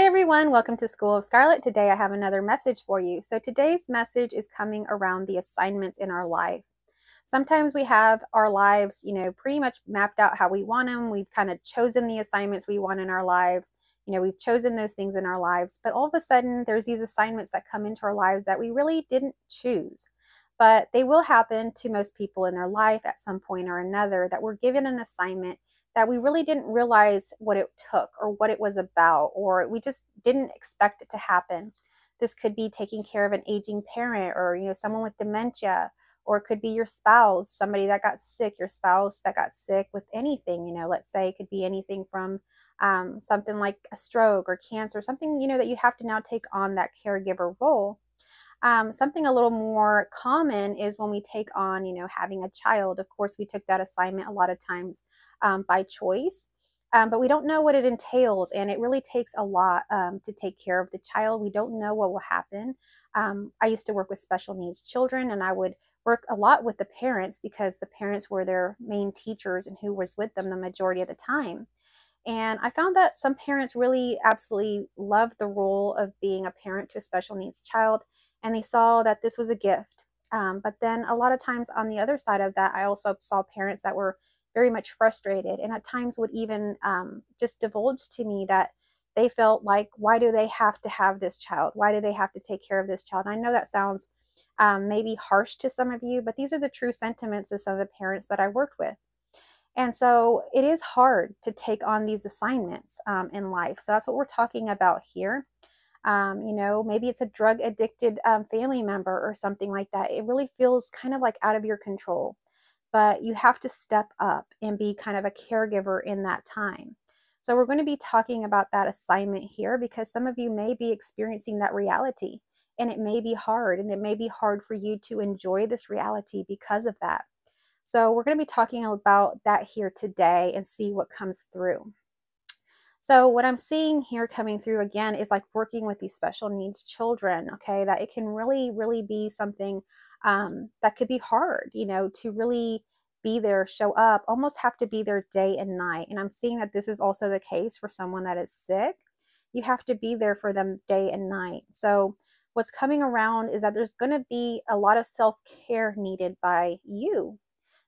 Hi everyone, welcome to School of Scarlet. Today I have another message for you. So today's message is coming around the assignments in our life. Sometimes we have our lives, pretty much mapped out how we want them. We've kind of chosen the assignments we want in our lives. We've chosen those things in our lives, but all of a sudden there's these assignments that come into our lives that we really didn't choose. But they will happen to most people in their life at some point or another, that we're given an assignment that we really didn't realize what it took or what it was about, or we just didn't expect it to happen. This could be taking care of an aging parent, or someone with dementia, or it could be your spouse, somebody that got sick, your spouse that got sick with anything. Let's say it could be anything from something like a stroke or cancer, something that you have to now take on that caregiver role. Something a little more common is when we take on, having a child. Of course, we took that assignment a lot of times by choice, but we don't know what it entails, and it really takes a lot to take care of the child. We don't know what will happen. I used to work with special needs children, and I would work a lot with the parents because the parents were their main teachers and who was with them the majority of the time. And I found that some parents really absolutely loved the role of being a parent to a special needs child, and they saw that this was a gift. But then a lot of times on the other side of that, I also saw parents that were very much frustrated, and at times would even just divulge to me that they felt like, why do they have to have this child? Why do they have to take care of this child? And I know that sounds maybe harsh to some of you, but these are the true sentiments of some of the parents that I worked with. And so it is hard to take on these assignments in life. So that's what we're talking about here. Maybe it's a drug addicted family member or something like that. It really feels kind of like out of your control, but you have to step up and be kind of a caregiver in that time. So we're going to be talking about that assignment here because some of you may be experiencing that reality, and it may be hard, and it may be hard for you to enjoy this reality because of that. So we're going to be talking about that here today and see what comes through. So what I'm seeing here coming through again is like working with these special needs children, okay, that it can really, really be something that could be hard, to really be there, show up, almost have to be there day and night. And I'm seeing that this is also the case for someone that is sick. You have to be there for them day and night. So what's coming around is that there's going to be a lot of self-care needed by you,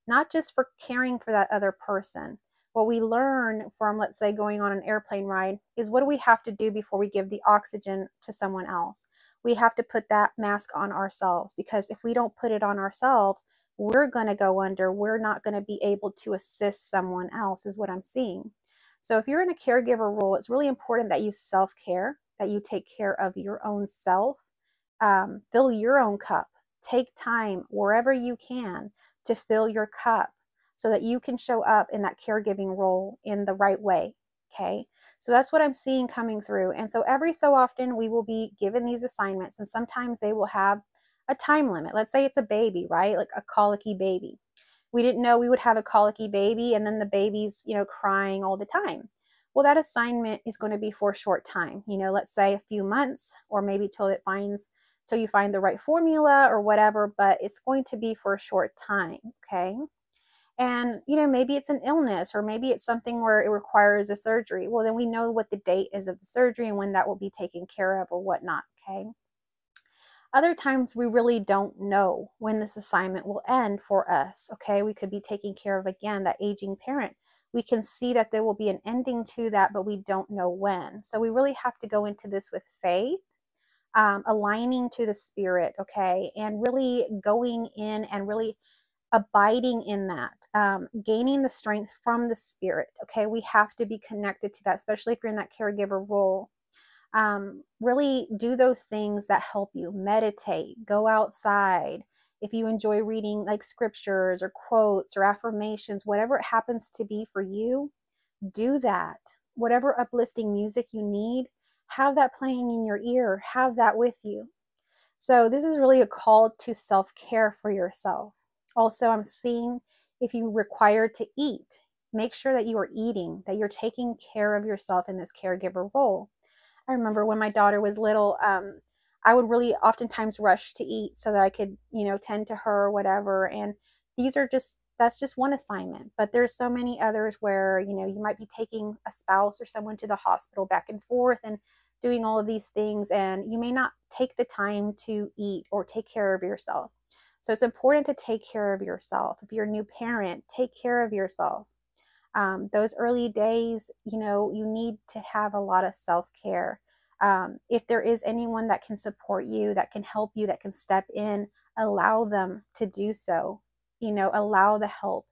not just for caring for that other person. What we learn from, let's say, going on an airplane ride is, what do we have to do before we give the oxygen to someone else? We have to put that mask on ourselves, because if we don't put it on ourselves, we're going to go under. We're not going to be able to assist someone else, is what I'm seeing. So if you're in a caregiver role, it's really important that you self-care, that you take care of your own self, fill your own cup, take time wherever you can to fill your cup so that you can show up in that caregiving role in the right way. Okay. So that's what I'm seeing coming through. And so every so often we will be given these assignments, and sometimes they will have a time limit. Let's say it's a baby, right? Like a colicky baby. We didn't know we would have a colicky baby, and then the baby's, crying all the time. Well, that assignment is going to be for a short time, let's say a few months, or maybe till you find the right formula or whatever, but it's going to be for a short time. Okay. And, maybe it's an illness, or maybe it's something where it requires a surgery. Well, then we know what the date is of the surgery and when that will be taken care of or whatnot. Okay. Other times we really don't know when this assignment will end for us. Okay. We could be taking care of, again, that aging parent. We can see that there will be an ending to that, but we don't know when. So we really have to go into this with faith, aligning to the spirit. Okay. And really going in and really abiding in that, gaining the strength from the spirit. Okay. We have to be connected to that, especially if you're in that caregiver role. Really do those things that help you. Meditate, go outside. If you enjoy reading like scriptures or quotes or affirmations, whatever it happens to be for you, do that. Whatever uplifting music you need, have that playing in your ear, have that with you. So this is really a call to self-care for yourself. Also, I'm seeing, if you require to eat, make sure that you are eating, that you're taking care of yourself in this caregiver role. I remember when my daughter was little, I would really oftentimes rush to eat so that I could, tend to her or whatever. And that's just one assignment. But there's so many others where, you might be taking a spouse or someone to the hospital back and forth. And doing all of these things, and you may not take the time to eat or take care of yourself. So it's important to take care of yourself. If you're a new parent, take care of yourself. Those early days, you need to have a lot of self-care. If there is anyone that can support you, that can help you, that can step in, allow them to do so. Allow the help,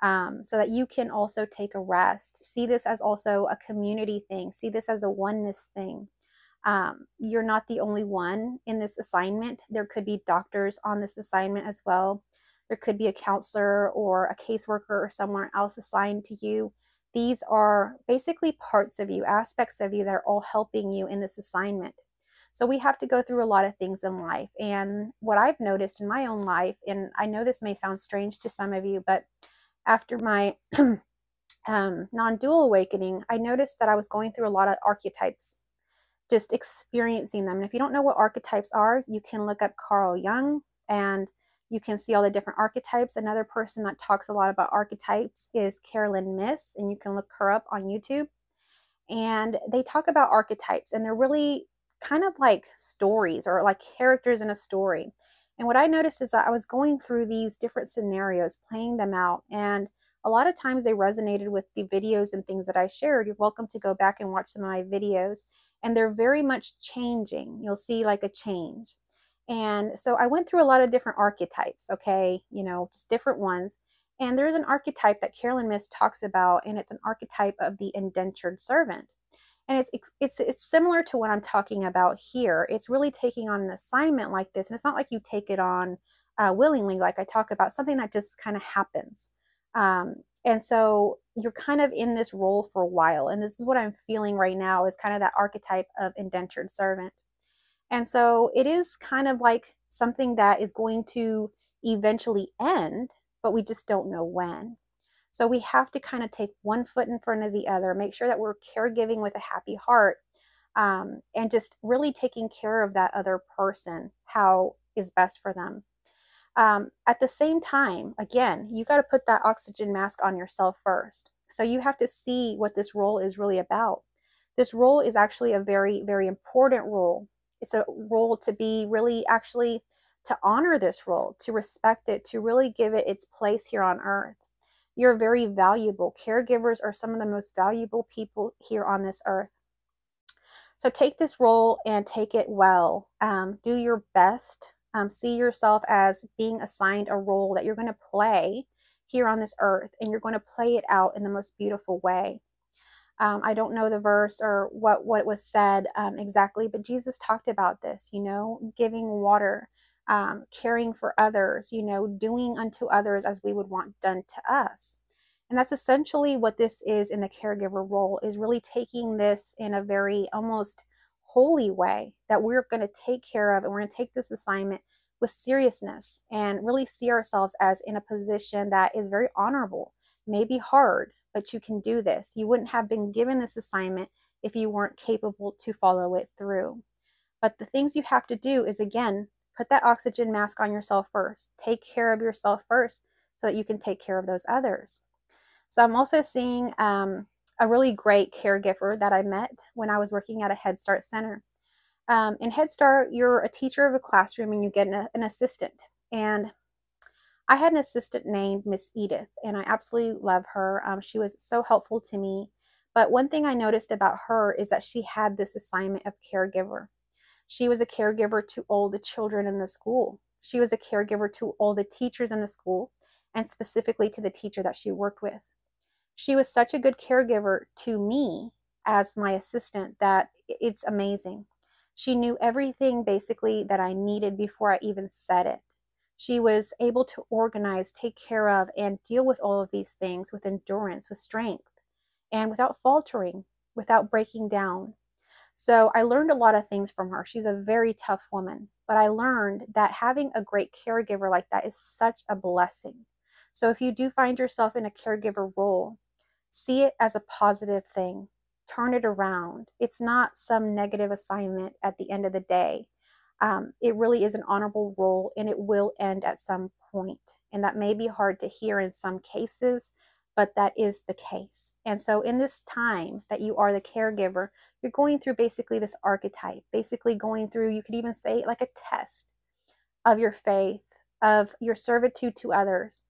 so that you can also take a rest. See this as also a community thing. See this as a oneness thing. You're not the only one in this assignment. There could be doctors on this assignment as well. There could be a counselor or a caseworker or someone else assigned to you. These are basically parts of you, aspects of you that are all helping you in this assignment. So we have to go through a lot of things in life. And what I've noticed in my own life, and I know this may sound strange to some of you, but after my non-dual awakening, I noticed that I was going through a lot of archetypes, just experiencing them. And if you don't know what archetypes are, you can look up Carl Jung and you can see all the different archetypes. Another person that talks a lot about archetypes is Carolyn Myss, and you can look her up on YouTube. And they talk about archetypes, and they're really kind of like stories or like characters in a story. And what I noticed is that I was going through these different scenarios, playing them out, and a lot of times they resonated with the videos and things that I shared. You're welcome to go back and watch some of my videos, and they're very much changing. You'll see like a change. And so I went through a lot of different archetypes, okay, just different ones. And there's an archetype that Carolyn Myss talks about, and it's an archetype of the indentured servant. And it's similar to what I'm talking about here. It's really taking on an assignment like this, and it's not like you take it on willingly, like I talk about, something that just kind of happens. And so you're kind of in this role for a while, and this is what I'm feeling right now, is kind of that archetype of indentured servant. And so it is kind of like something that is going to eventually end, but we just don't know when. So we have to kind of take one foot in front of the other, make sure that we're caregiving with a happy heart, and just really taking care of that other person, how is best for them. At the same time, again, you got to put that oxygen mask on yourself first. So you have to see what this role is really about. This role is actually a very, very important role. It's a role to be really actually to honor this role, to respect it, to really give it its place here on earth. You're very valuable. Caregivers are some of the most valuable people here on this earth. So take this role and take it well. Do your best. See yourself as being assigned a role that you're going to play here on this earth, and you're going to play it out in the most beautiful way. I don't know the verse or what was said exactly, but Jesus talked about this, giving water, caring for others, doing unto others as we would want done to us. And that's essentially what this is in the caregiver role, is really taking this in a very almost holy way, that we're going to take care of, and we're going to take this assignment with seriousness and really see ourselves as in a position that is very honorable. Maybe hard, but you can do this. You wouldn't have been given this assignment if you weren't capable to follow it through. But the things you have to do is, again, put that oxygen mask on yourself first. Take care of yourself first so that you can take care of those others. So I'm also seeing a really great caregiver that I met when I was working at a Head Start center. In Head Start, you're a teacher of a classroom and you get an assistant. And I had an assistant named Miss Edith, and I absolutely love her. She was so helpful to me. But one thing I noticed about her is that she had this assignment of caregiver. She was a caregiver to all the children in the school. She was a caregiver to all the teachers in the school, and specifically to the teacher that she worked with. She was such a good caregiver to me as my assistant that it's amazing. She knew everything basically that I needed before I even said it. She was able to organize, take care of, and deal with all of these things with endurance, with strength, and without faltering, without breaking down. So I learned a lot of things from her. She's a very tough woman, but I learned that having a great caregiver like that is such a blessing. So if you do find yourself in a caregiver role, see it as a positive thing. Turn it around. It's not some negative assignment at the end of the day. It really is an honorable role, and it will end at some point. And that may be hard to hear in some cases, but that is the case. And so in this time that you are the caregiver, You're going through basically this archetype, basically going through, you could even say like a test of your faith, of your servitude to others.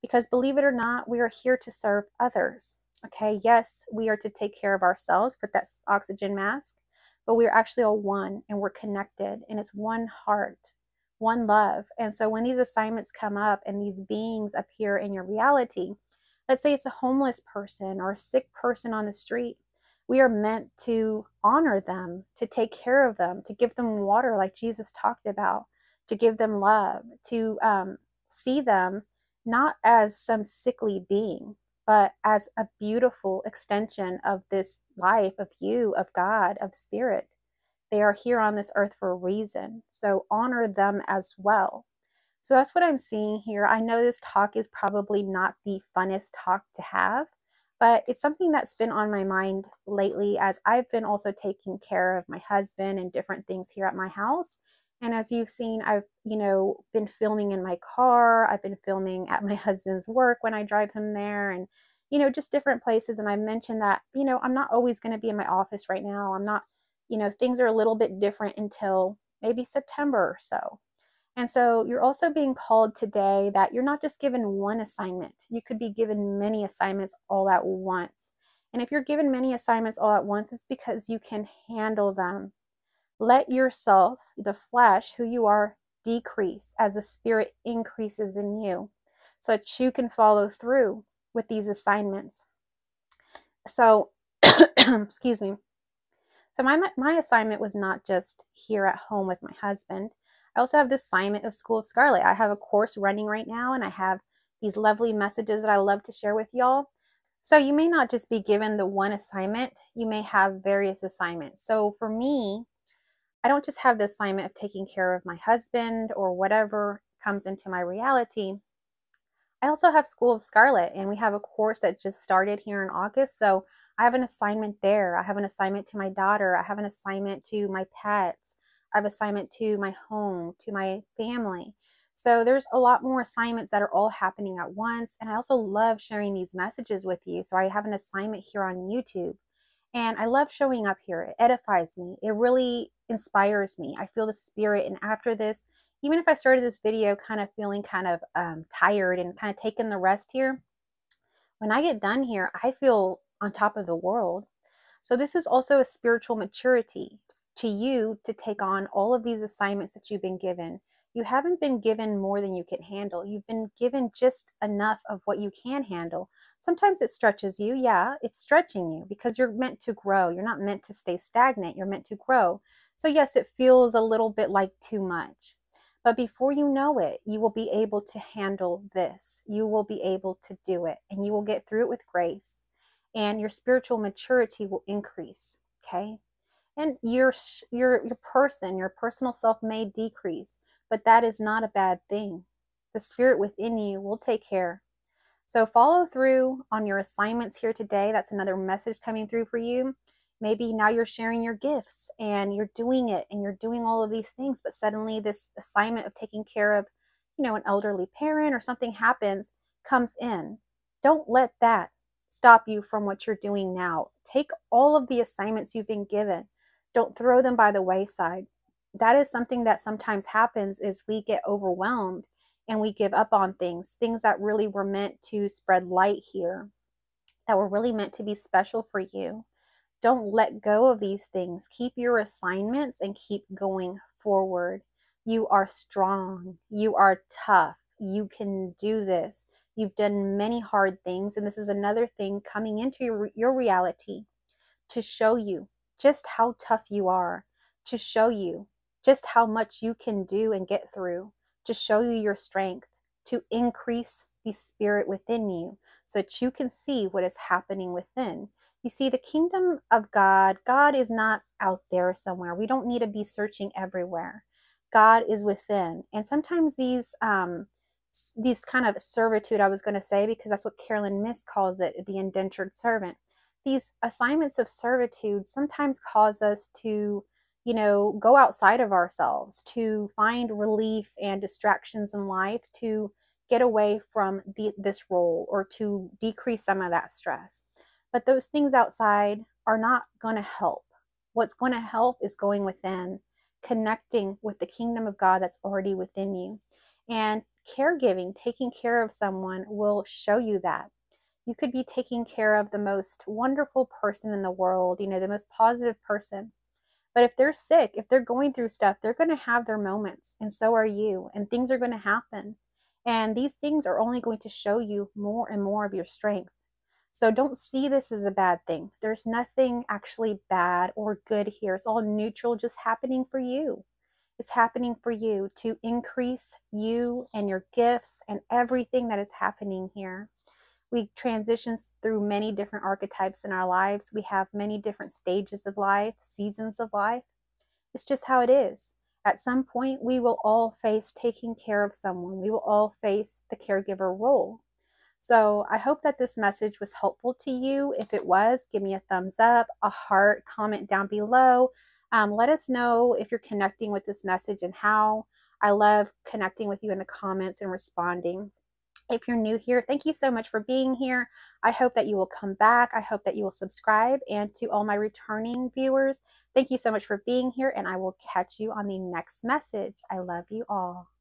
Because believe it or not, we are here to serve others. Okay, yes, we are to take care of ourselves, put that oxygen mask, but we're actually all one and we're connected and it's one heart, one love. And so when these assignments come up and these beings appear in your reality, let's say it's a homeless person or a sick person on the street, we are meant to honor them, to take care of them, to give them water like Jesus talked about, to give them love, to see them not as some sickly being, but as a beautiful extension of this life, of you, of God, of spirit. They are here on this earth for a reason. So honor them as well. So that's what I'm seeing here. I know this talk is probably not the funnest talk to have, but it's something that's been on my mind lately as I've been also taking care of my husband and different things here at my house. And as you've seen, I've, been filming in my car. I've been filming at my husband's work when I drive him there and, just different places. And I mentioned that, I'm not always going to be in my office right now. I'm not, things are a little bit different until maybe September or so. And so you're also being called today that you're not just given one assignment. You could be given many assignments all at once. And if you're given many assignments all at once, it's because you can handle them. Let yourself, the flesh, who you are, decrease as the spirit increases in you so that you can follow through with these assignments. So, excuse me. So my assignment was not just here at home with my husband. I also have this assignment of School of Scarlet. I have a course running right now, and I have these lovely messages that I love to share with y'all. So you may not just be given the one assignment. You may have various assignments. So for me, I don't just have the assignment of taking care of my husband or whatever comes into my reality. I also have School of Scarlet, and we have a course that just started here in August. So I have an assignment there. I have an assignment to my daughter. I have an assignment to my pets. I have assignment to my home, to my family. So there's a lot more assignments that are all happening at once. And I also love sharing these messages with you. So I have an assignment here on YouTube. And I love showing up here. It edifies me. It really inspires me. I feel the spirit. And after this, even if I started this video kind of feeling kind of tired and kind of taking the rest here, when I get done here, I feel on top of the world. So this is also a spiritual maturity to you to take on all of these assignments that you've been given. You haven't been given more than you can handle. You've been given just enough of what you can handle. Sometimes it stretches you. Yeah, it's stretching you because you're meant to grow. You're not meant to stay stagnant. You're meant to grow. So yes, it feels a little bit like too much. But before you know it, you will be able to handle this. You will be able to do it, and you will get through it with grace, and your spiritual maturity will increase. Okay, and your person, your personal self may decrease, but that is not a bad thing. The spirit within you will take care. So follow through on your assignments here today. That's another message coming through for you. Maybe now you're sharing your gifts and you're doing it and you're doing all of these things, but suddenly this assignment of taking care of, an elderly parent or something happens, comes in. Don't let that stop you from what you're doing now. Take all of the assignments you've been given. Don't throw them by the wayside. That is something that sometimes happens is we get overwhelmed and we give up on things that really were meant to spread light here, that were really meant to be special for you. Don't let go of these things. Keep your assignments and keep going forward. You are strong. You are tough. You can do this. You've done many hard things, and this is another thing coming into your reality to show you just how tough you are, to show you just how much you can do and get through, to show you your strength, to increase the spirit within you so that you can see what is happening within. You see, the kingdom of God is not out there somewhere. We don't need to be searching everywhere. God is within. And sometimes these kind of servitude, I was going to say, because that's what Carolyn Myss calls it, the indentured servant. These assignments of servitude sometimes cause us to, go outside of ourselves, to find relief and distractions in life, to get away from this role or to decrease some of that stress. But those things outside are not going to help. What's going to help is going within, connecting with the kingdom of God that's already within you. And caregiving, taking care of someone, will show you that. You could be taking care of the most wonderful person in the world, the most positive person. But if they're sick, if they're going through stuff, they're going to have their moments, and so are you, and things are going to happen. And these things are only going to show you more and more of your strength. So don't see this as a bad thing. There's nothing actually bad or good here. It's all neutral, just happening for you. It's happening for you to increase you and your gifts and everything that is happening here. We transition through many different archetypes in our lives. We have many different stages of life, seasons of life. It's just how it is. At some point, we will all face taking care of someone. We will all face the caregiver role. So I hope that this message was helpful to you. If it was, give me a thumbs up, a heart, comment down below. Let us know if you're connecting with this message and how. I love connecting with you in the comments and responding. If you're new here, thank you so much for being here. I hope that you will come back. I hope that you will subscribe. And to all my returning viewers, thank you so much for being here, and I will catch you on the next message. I love you all.